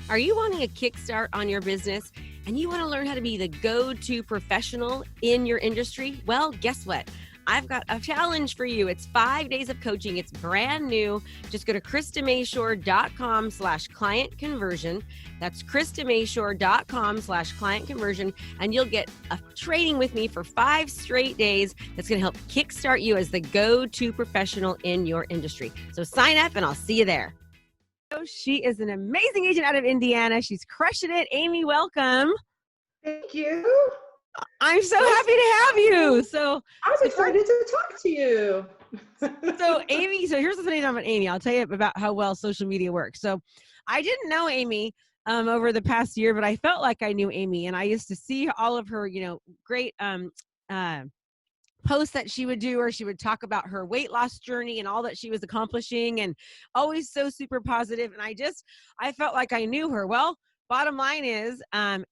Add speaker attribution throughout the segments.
Speaker 1: Are you wanting a kickstart on your business and you want to learn how to be the go-to professional in your industry? Well, guess what? I've got a challenge for you. It's 5 days of coaching. It's brand new. Just go to KristaMashore.com/client conversion. That's KristaMashore.com/client conversion. And you'll get a training with me for 5 straight days that's going to help kickstart you as the go-to professional in your industry. So sign up and I'll see you there. She is an amazing agent out of Indiana. She's crushing it. Amy, welcome.
Speaker 2: Thank you.
Speaker 1: I'm so happy to have you. So
Speaker 2: I was excited to talk to you.
Speaker 1: So Amy, so here's the thing about Amy. I'll tell you about how well social media works. So I didn't know Amy over the past year, but I felt like I knew Amy, and I used to see all of her, great posts that she would do, or she would talk about her weight loss journey and all that she was accomplishing, and always so super positive. And I felt like I knew her. Well, bottom line is,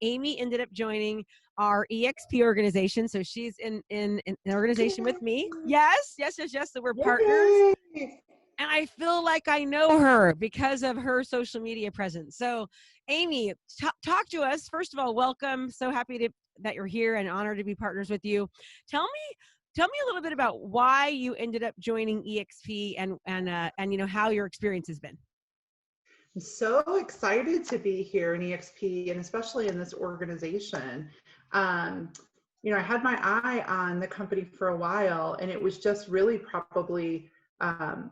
Speaker 1: Amy ended up joining our EXP organization. So she's in an organization with me. Yes. So we're partners. And I feel like I know her because of her social media presence. So Amy, talk to us. First of all, welcome. So happy that you're here and honored to be partners with you. Tell me a little bit about why you ended up joining EXP and how your experience has been.
Speaker 2: I'm so excited to be here in EXP, and especially in this organization. I had my eye on the company for a while, and it was just really probably a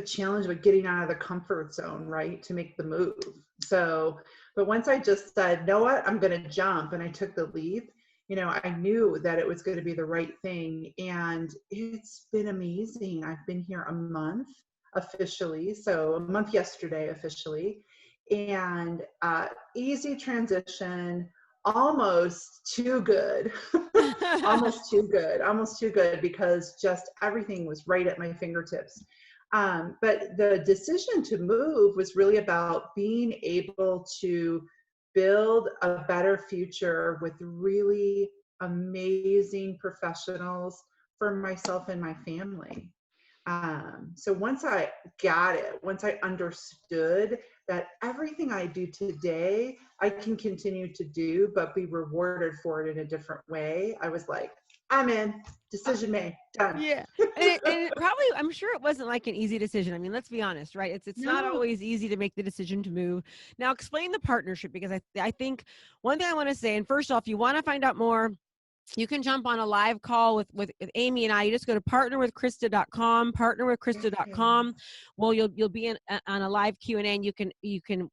Speaker 2: challenge with getting out of the comfort zone, right, to make the move. So, but once I just said, know what, I'm going to jump, and I took the leap, I knew that it was going to be the right thing, and it's been amazing. I've been here a month officially, so a month yesterday officially, and easy transition, almost too good, almost too good, because just everything was right at my fingertips. But the decision to move was really about being able to build a better future with really amazing professionals for myself and my family. So once I got it, once I understood that everything I do today, I can continue to do, but be rewarded for it in a different way, I was like, I'm in. Decision made. Done.
Speaker 1: Yeah. And it probably, I'm sure it wasn't like an easy decision. I mean, let's be honest, right? It's not always easy to make the decision to move. Now, explain the partnership, because I think one thing I want to say, and first off, you want to find out more, you can jump on a live call with Amy and I. You just go to partnerwithkrista.com. Well, you'll be on a live Q&A, and you can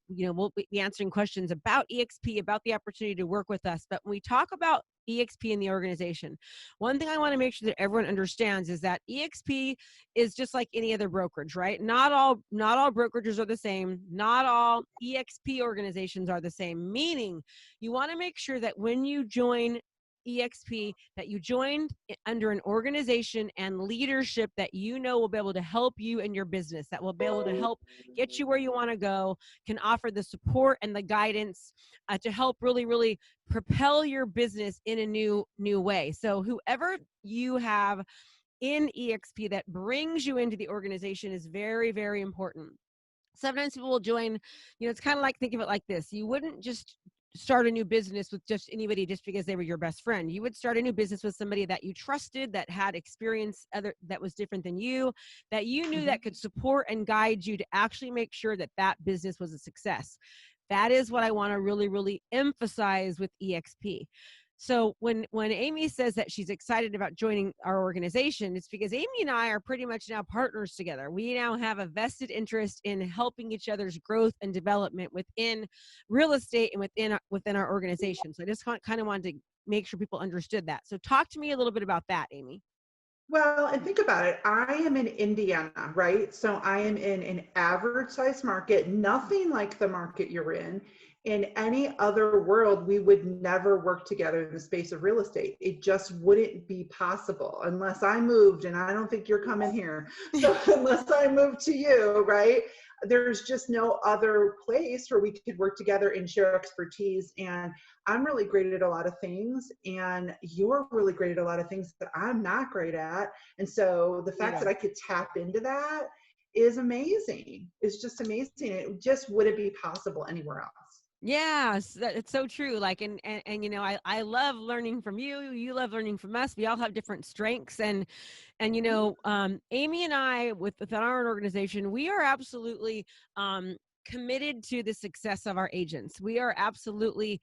Speaker 1: we'll be answering questions about EXP, about the opportunity to work with us. But when we talk about EXP in the organization, one thing I want to make sure that everyone understands is that EXP is just like any other brokerage, right? Not all brokerages are the same. Not all EXP organizations are the same, meaning you want to make sure that when you join EXP, that you joined under an organization and leadership that will be able to help you in your business, that will be able to help get you where you want to go, can offer the support and the guidance to help really, really propel your business in a new way. So whoever you have in EXP that brings you into the organization is very, very important. Sometimes people will join, it's kind of like, think of it like this. You wouldn't just start a new business with just anybody just because they were your best friend. You would start a new business with somebody that you trusted, that had experience that was different than you, that you knew that could support and guide you to actually make sure that business was a success. That is what I want to really, really emphasize with EXP. So when Amy says that she's excited about joining our organization, it's because Amy and I are pretty much now partners together. We now have a vested interest in helping each other's growth and development within real estate and within our organization. So I just kind of wanted to make sure people understood that. So talk to me a little bit about that, Amy.
Speaker 2: Well, and think about it. I am in Indiana, right? So I am in an average size market, nothing like the market you're in. In any other world, we would never work together in the space of real estate. It just wouldn't be possible unless I moved, and I don't think you're coming here. So unless I moved to you, right? There's just no other place where we could work together and share expertise. And I'm really great at a lot of things, and you're really great at a lot of things that I'm not great at. And so the fact that I could tap into that is amazing. It's just amazing. It just wouldn't be possible anywhere else.
Speaker 1: Yeah, it's so true. Like, and I love learning from you. You love learning from us. We all have different strengths, and Amy and I, within our organization, we are absolutely committed to the success of our agents. We are absolutely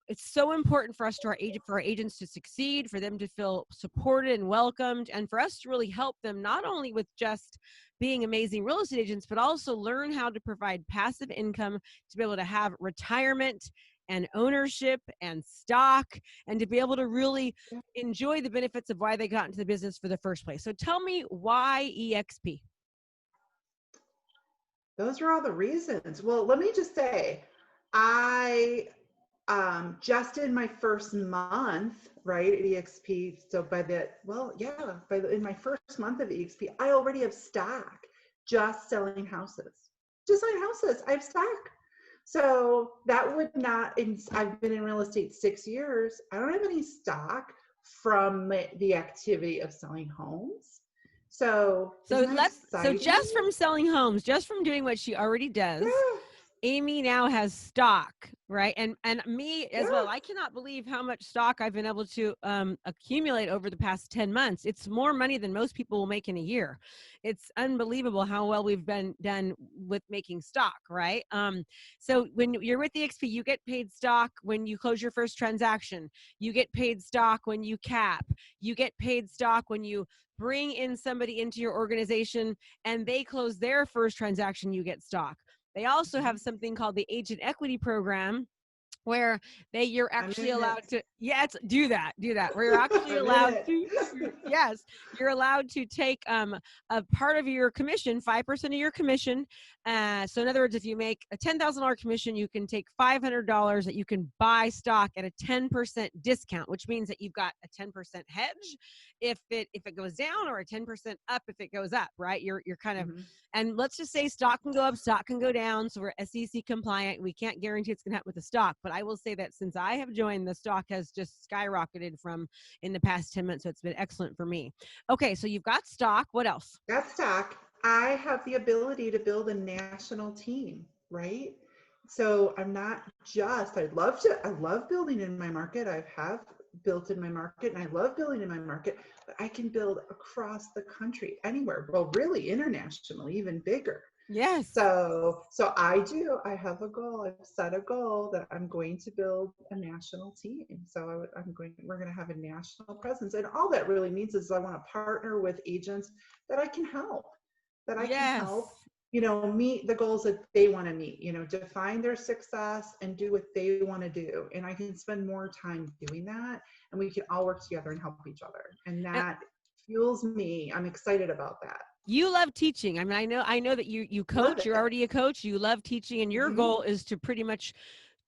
Speaker 1: it's so important for us to for our agents to succeed, for them to feel supported and welcomed, and for us to really help them not only with just being amazing real estate agents, but also learn how to provide passive income to be able to have retirement and ownership and stock, and to be able to really enjoy the benefits of why they got into the business for the first place. So tell me, why EXP?
Speaker 2: Those are all the reasons. Well, let me just say, I just in my first month, right, at EXP. So in my first month of EXP, I already have stock just selling houses. Just selling houses, I have stock. So that would not, I've been in real estate 6 years. I don't have any stock from the activity of selling homes. So
Speaker 1: just from selling homes, just from doing what she already does,
Speaker 2: yeah.
Speaker 1: Amy now has stock, right? And me as
Speaker 2: Yeah.
Speaker 1: well. I cannot believe how much stock I've been able to accumulate over the past 10 months. It's more money than most people will make in a year. It's unbelievable how well we've been done with making stock, right? So when you're with the EXP, you get paid stock when you close your first transaction. You get paid stock when you cap. You get paid stock when you bring in somebody into your organization and they close their first transaction, you get stock. They also have something called the Agent Equity Program, where you're actually allowed to do that where you're actually allowed to you're allowed to take a part of your commission, 5% of your commission. So in other words, if you make a $10,000 commission, you can take $500 that you can buy stock at a 10% discount, which means that you've got a 10% hedge if it goes down, or a 10% up if it goes up, right? You're kind of and let's just say stock can go up, stock can go down. So we're SEC compliant. We can't guarantee it's going to happen with the stock. But I will say that since I have joined, the stock has just skyrocketed from in the past 10 months. So it's been excellent for me. Okay, so you've got stock. What else?
Speaker 2: Got stock. I have the ability to build a national team, right? So I'm not just, I love building in my market. I have built in my market, and I love building in my market, but I can build across the country, anywhere. Well, really internationally, even bigger.
Speaker 1: Yes.
Speaker 2: So I have a goal. I've set a goal that I'm going to build a national team. So we're going to have a national presence. And all that really means is I want to partner with agents that I can help, meet the goals that they want to meet, define their success and do what they want to do. And I can spend more time doing that, and we can all work together and help each other. And that fuels me. I'm excited about that.
Speaker 1: You love teaching. I mean, I know that you coach. You're already a coach. You love teaching, and your goal is to pretty much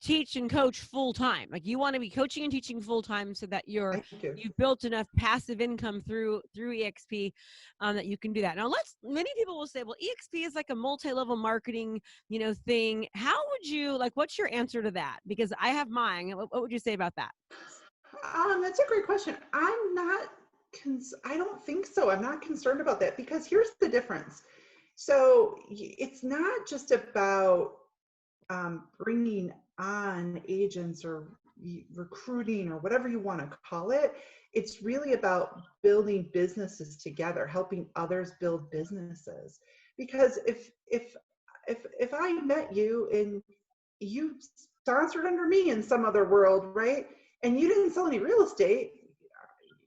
Speaker 1: teach and coach full time. Like, you want to be coaching and teaching full time so that you've built enough passive income through EXP that you can do that. Now, many people will say, well, EXP is like a multi-level marketing, thing. How would you what's your answer to that? Because I have mine. What would you say about that?
Speaker 2: That's a great question. I don't think so. I'm not concerned about that, because here's the difference. So it's not just about bringing on agents or recruiting or whatever you want to call it. It's really about building businesses together, helping others build businesses. Because if I met you and you sponsored under me in some other world, right, and you didn't sell any real estate,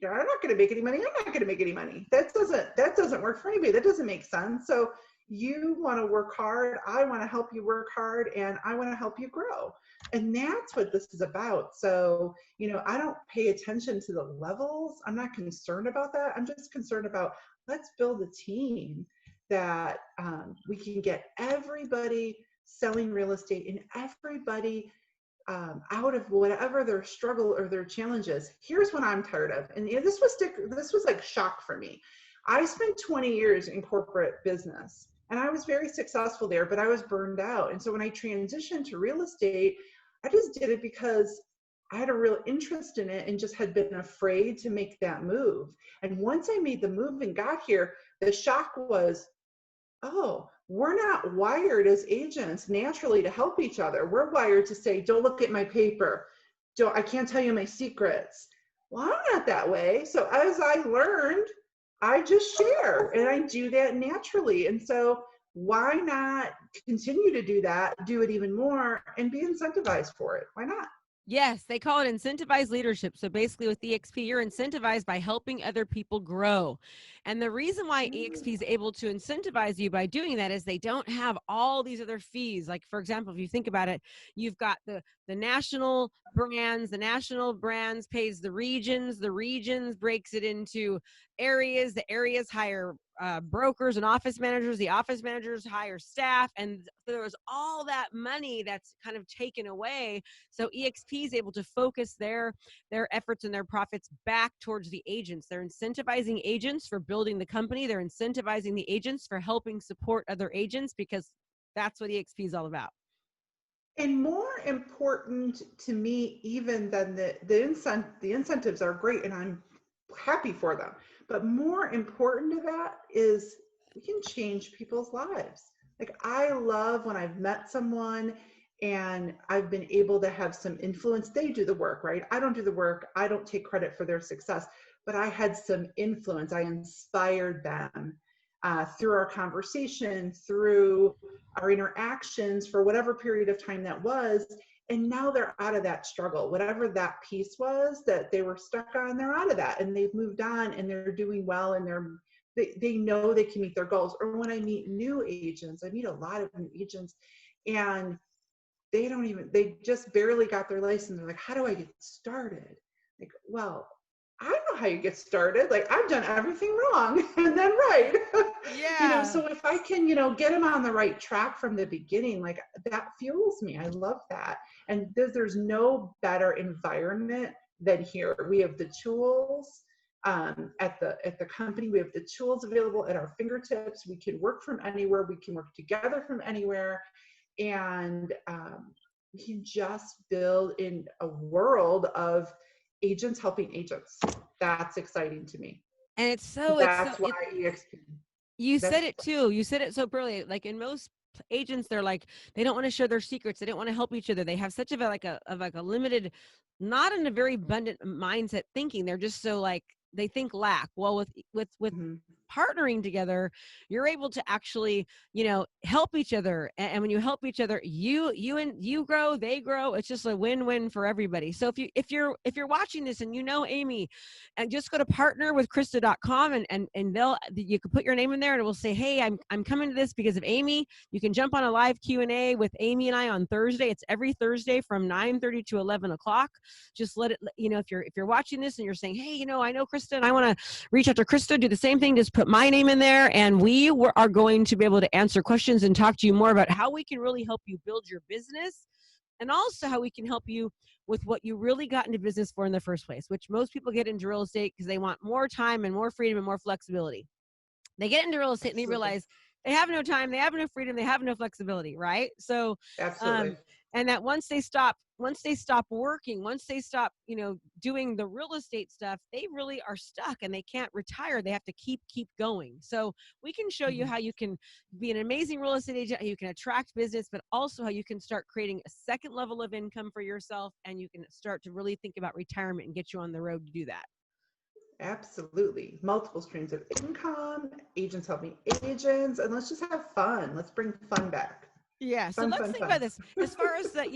Speaker 2: I'm not going to make any money. I'm not going to make any money. That doesn't work for anybody. That doesn't make sense. So you want to work hard. I want to help you work hard, and I want to help you grow. And that's what this is about. So, I don't pay attention to the levels. I'm not concerned about that. I'm just concerned about, let's build a team that we can get everybody selling real estate and everybody out of whatever their struggle or their challenges. Here's what I'm tired of. And this was like shock for me. I spent 20 years in corporate business, and I was very successful there, but I was burned out. And so when I transitioned to real estate, I just did it because I had a real interest in it and just had been afraid to make that move. And once I made the move and got here, the shock was, oh, we're not wired as agents naturally to help each other. We're wired to say, don't look at my paper. I can't tell you my secrets. Well, I'm not that way. So as I learned, I just share and I do that naturally. And so why not continue to do that, do it even more and be incentivized for it? Why not?
Speaker 1: Yes, they call it incentivized leadership. So basically with EXP, you're incentivized by helping other people grow. And the reason why EXP is able to incentivize you by doing that is they don't have all these other fees. Like, for example, if you think about it, you've got the national brands, the national brands pays the regions breaks it into areas, the areas hire brokers and office managers, the office managers hire staff, and there's all that money that's kind of taken away. So EXP is able to focus their efforts and their profits back towards the agents. They're incentivizing agents for building the company. They're incentivizing the agents for helping support other agents, because that's what EXP is all about.
Speaker 2: And more important to me even than the incentives are great and I'm happy for them. But more important to that is we can change people's lives. Like I love when I've met someone and I've been able to have some influence. They do the work, right? I don't do the work. I don't take credit for their success, but I had some influence. I inspired them through our conversation, through our interactions for whatever period of time that was. And now they're out of that struggle. Whatever that piece was that they were stuck on, they're out of that and they've moved on and they're doing well and they know they can meet their goals. Or when I meet new agents, I meet a lot of new agents and they just barely got their license. They're like, how do I get started? Like, well, I know how you get started. Like I've done everything wrong and then right.
Speaker 1: Yeah.
Speaker 2: So if I can, get them on the right track from the beginning, like that fuels me. I love that. And there's no better environment than here. We have the tools at the company. We have the tools available at our fingertips. We can work from anywhere. We can work together from anywhere. And we can just build in a world of agents helping agents. That's exciting to me.
Speaker 1: And
Speaker 2: That's why EXP.
Speaker 1: You said it too. You said it so brilliant. Like in most agents, they're like, they don't want to share their secrets. They don't want to help each other. They have such of a limited, not in a very abundant mindset thinking. They're just so like, they think lack. Well, with
Speaker 2: Mm-hmm.
Speaker 1: partnering together, you're able to actually, help each other. And when you help each other, you grow, they grow. It's just a win-win for everybody. So if you're watching this and Amy, and just go to partnerwithkrista.com and you can put your name in there and it will say, hey, I'm coming to this because of Amy. You can jump on a live Q&A with Amy and I on Thursday. It's every Thursday from 9:30 to 11 o'clock. Just let it, if you're watching this and you're saying, hey, I know Krista and I want to reach out to Krista, do the same thing. Just put my name in there and we are going to be able to answer questions and talk to you more about how we can really help you build your business, and also how we can help you with what you really got into business for in the first place, which most people get into real estate because they want more time and more freedom and more flexibility. They get into real estate and they realize they have no time, they have no freedom, they have no flexibility, right? So,
Speaker 2: Absolutely.
Speaker 1: and that once they stop working, once they stop, doing the real estate stuff, they really are stuck and they can't retire. They have to keep going. So we can show you how you can be an amazing real estate agent, how you can attract business, but also how you can start creating a second level of income for yourself. And you can start to really think about retirement and get you on the road to do that.
Speaker 2: Absolutely. Multiple streams of income, agents helping agents, and let's just have fun. Let's bring fun back.
Speaker 1: Yeah. So let's think about this. As far as that,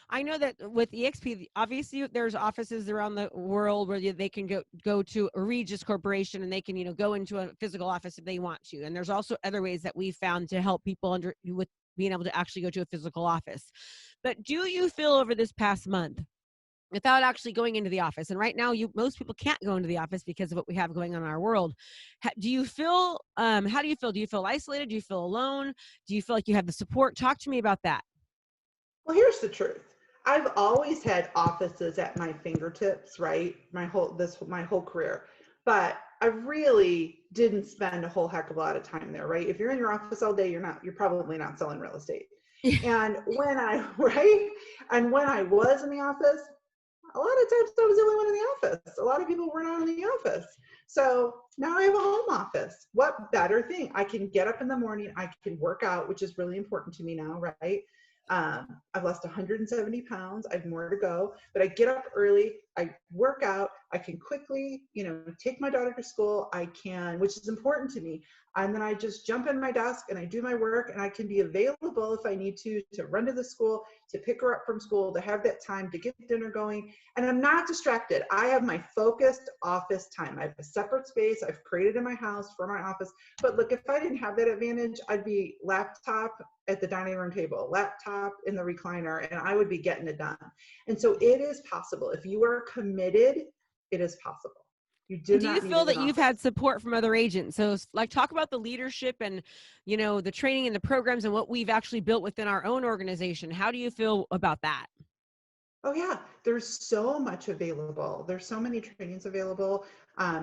Speaker 1: I know that with EXP, obviously there's offices around the world where they can go to a Regis Corporation and they can, go into a physical office if they want to. And there's also other ways that we found to help people with being able to actually go to a physical office. But do you feel over this past month, without actually going into the office, and right now most people can't go into the office because of what we have going on in our world, do you feel, how do you feel? Do you feel isolated? Do you feel alone? Do you feel like you have the support? Talk to me about that.
Speaker 2: Well, here's the truth. I've always had offices at my fingertips, right? My whole career, but I really didn't spend a whole heck of a lot of time there, right? If you're in your office all day, you're probably not selling real estate. And when I was in the office, a lot of times I was the only one in the office. A lot of people were not in the office. So now I have a home office. What better thing? I can get up in the morning. I can work out, which is really important to me now, right? I've lost 170 pounds. I have more to go, but I get up early. I work out. I can quickly, take my daughter to school. I can, which is important to me. And then I just jump in my desk and I do my work, and I can be available if I need to run to the school, to pick her up from school, to have that time to get dinner going. And I'm not distracted. I have my focused office time. I have a separate space I've created in my house for my office. But look, if I didn't have that advantage, I'd be laptop at the dining room table, laptop in the recliner, and I would be getting it done. And so it is possible. If you are committed, it is possible. You do
Speaker 1: Do you
Speaker 2: not need
Speaker 1: feel
Speaker 2: an
Speaker 1: that you've
Speaker 2: office.
Speaker 1: had support from other agents? So talk about the leadership and, the training and the programs and what we've actually built within our own organization. How do you feel about that?
Speaker 2: Oh yeah, there's so much available. There's so many trainings available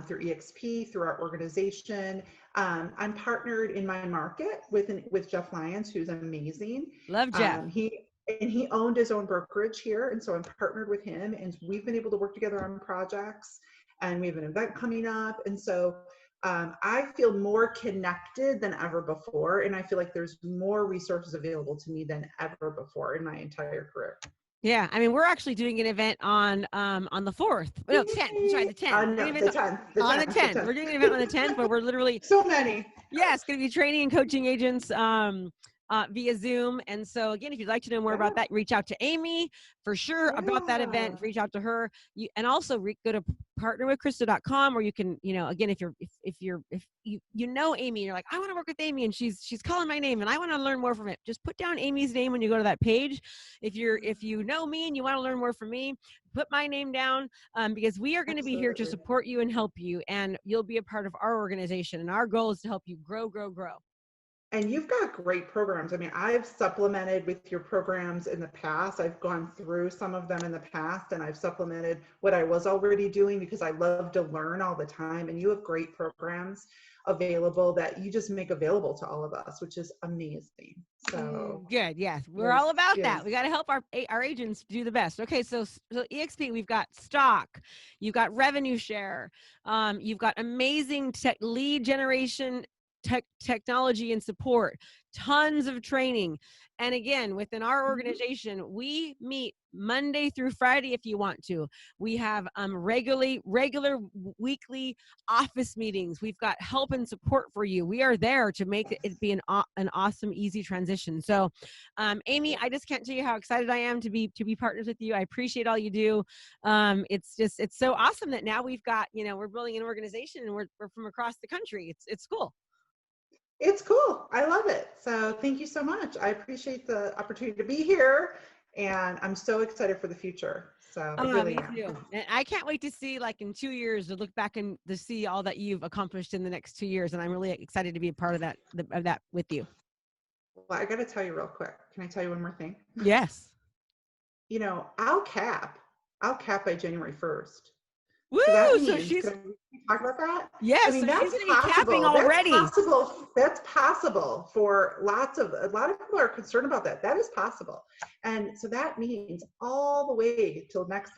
Speaker 2: through EXP, through our organization. I'm partnered in my market with Jeff Lyons, who's amazing.
Speaker 1: Love Jeff.
Speaker 2: He owned his own brokerage here, and so I'm partnered with him, and we've been able to work together on projects. And we have an event coming up, and so I feel more connected than ever before, and I feel like there's more resources available to me than ever before in my entire career.
Speaker 1: Yeah, I mean, we're actually doing an event on the 4th. No, 10th. Sorry, the 10th.
Speaker 2: No, the 10th.
Speaker 1: On the 10th. We're doing an event on the 10th where we're literally
Speaker 2: so many.
Speaker 1: it's going to be training and coaching agents via Zoom. And so again, if you'd like to know more about that, reach out to Amy for sure about that event. Reach out to her. And also go to partnerwithkrista.com, where you can, again, if you know Amy, and you're like, I want to work with Amy, and she's calling my name and I want to learn more from it. Just put down Amy's name when you go to that page. If you know me and you want to learn more from me, put my name down, because we are going to be here to support you and help you, and you'll be a part of our organization. And our goal is to help you grow.
Speaker 2: And you've got great programs. I mean, I've supplemented with your programs in the past. I've gone through some of them in the past, and I've supplemented what I was already doing because I love to learn all the time. And you have great programs available that you just make available to all of us, which is amazing. So
Speaker 1: good. Yes. We're all about that. We got to help our agents do the best. Okay. So EXP, we've got stock, you've got revenue share, you've got amazing lead generation, technology and support, tons of training. And again, within our organization, we meet Monday through Friday if you want to. We have regular weekly office meetings. We've got help and support for you. We are there to make it be an awesome, easy transition. So, Amy, I just can't tell you how excited I am to be partners with you. I appreciate all you do. It's so awesome that now we've got, we're building an organization and we're from across the country. It's cool.
Speaker 2: It's cool. I love it. So thank you so much. I appreciate the opportunity to be here, and I'm so excited for the future. So
Speaker 1: Me too. And I can't wait to see, like, in 2 years, to look back and to see all that you've accomplished in the next 2 years. And I'm really excited to be a part of that with you.
Speaker 2: Well, I got to tell you real quick. Can I tell you one more thing?
Speaker 1: Yes.
Speaker 2: I'll cap by January 1st.
Speaker 1: Woo! So she's
Speaker 2: talk about that.
Speaker 1: Yes, I mean, so she's going to be capping already.
Speaker 2: That's possible for a lot of people are concerned about that. That is possible, and so that means all the way till next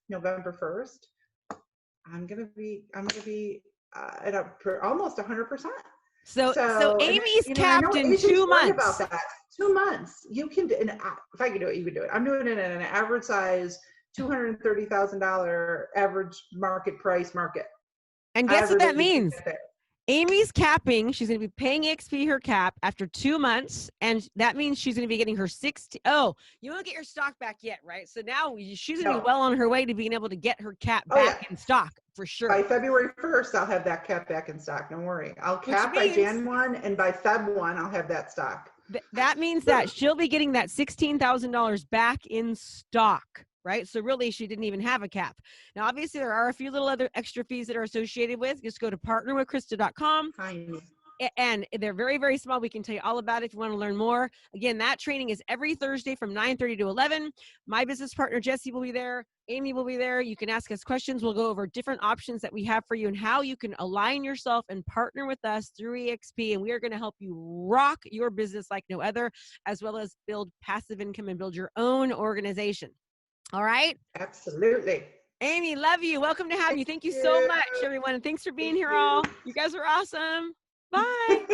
Speaker 2: November 1st, I'm gonna be at almost 100%.
Speaker 1: So Amy's capped in 2 months.
Speaker 2: About that, 2 months. You can do, and if I can do it, you can do it. I'm doing it at an average size $230,000 average market price market.
Speaker 1: And guess what that means? Amy's capping. She's going to be paying EXP her cap after 2 months. And that means she's going to be getting her you won't get your stock back yet, right? So now she's going to be well on her way to being able to get her cap back in stock for sure.
Speaker 2: By February 1st, I'll have that cap back in stock. Don't worry. I'll cap by Jan 1, and by Feb 1, I'll have that stock.
Speaker 1: That means that she'll be getting that $16,000 back in stock. Right? So really, she didn't even have a cap. Now, obviously, there are a few little other extra fees that are associated with. Just go to partnerwithkrista.com. And they're very, very small. We can tell you all about it if you want to learn more. Again, that training is every Thursday from 9:30 to 11. My business partner, Jesse, will be there. Amy will be there. You can ask us questions. We'll go over different options that we have for you and how you can align yourself and partner with us through EXP. And we are going to help you rock your business like no other, as well as build passive income and build your own organization. All right.
Speaker 2: Absolutely.
Speaker 1: Amy, love you. Welcome to have you. Thank you so much, everyone. And thanks for being here all. You guys are awesome. Bye.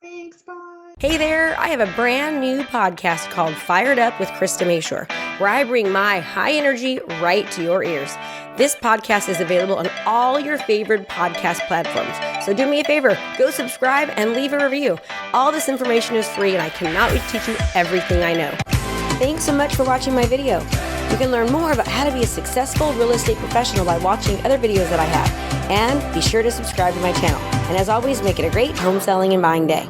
Speaker 2: Thanks. Bye.
Speaker 3: Hey there, I have a brand new podcast called Fired Up with Krista Mashore, where I bring my high energy right to your ears. This podcast is available on all your favorite podcast platforms. So do me a favor, go subscribe and leave a review. All this information is free and I cannot wait to teach you everything I know. Thanks so much for watching my video. You can learn more about how to be a successful real estate professional by watching other videos that I have. And be sure to subscribe to my channel. And as always, make it a great home selling and buying day.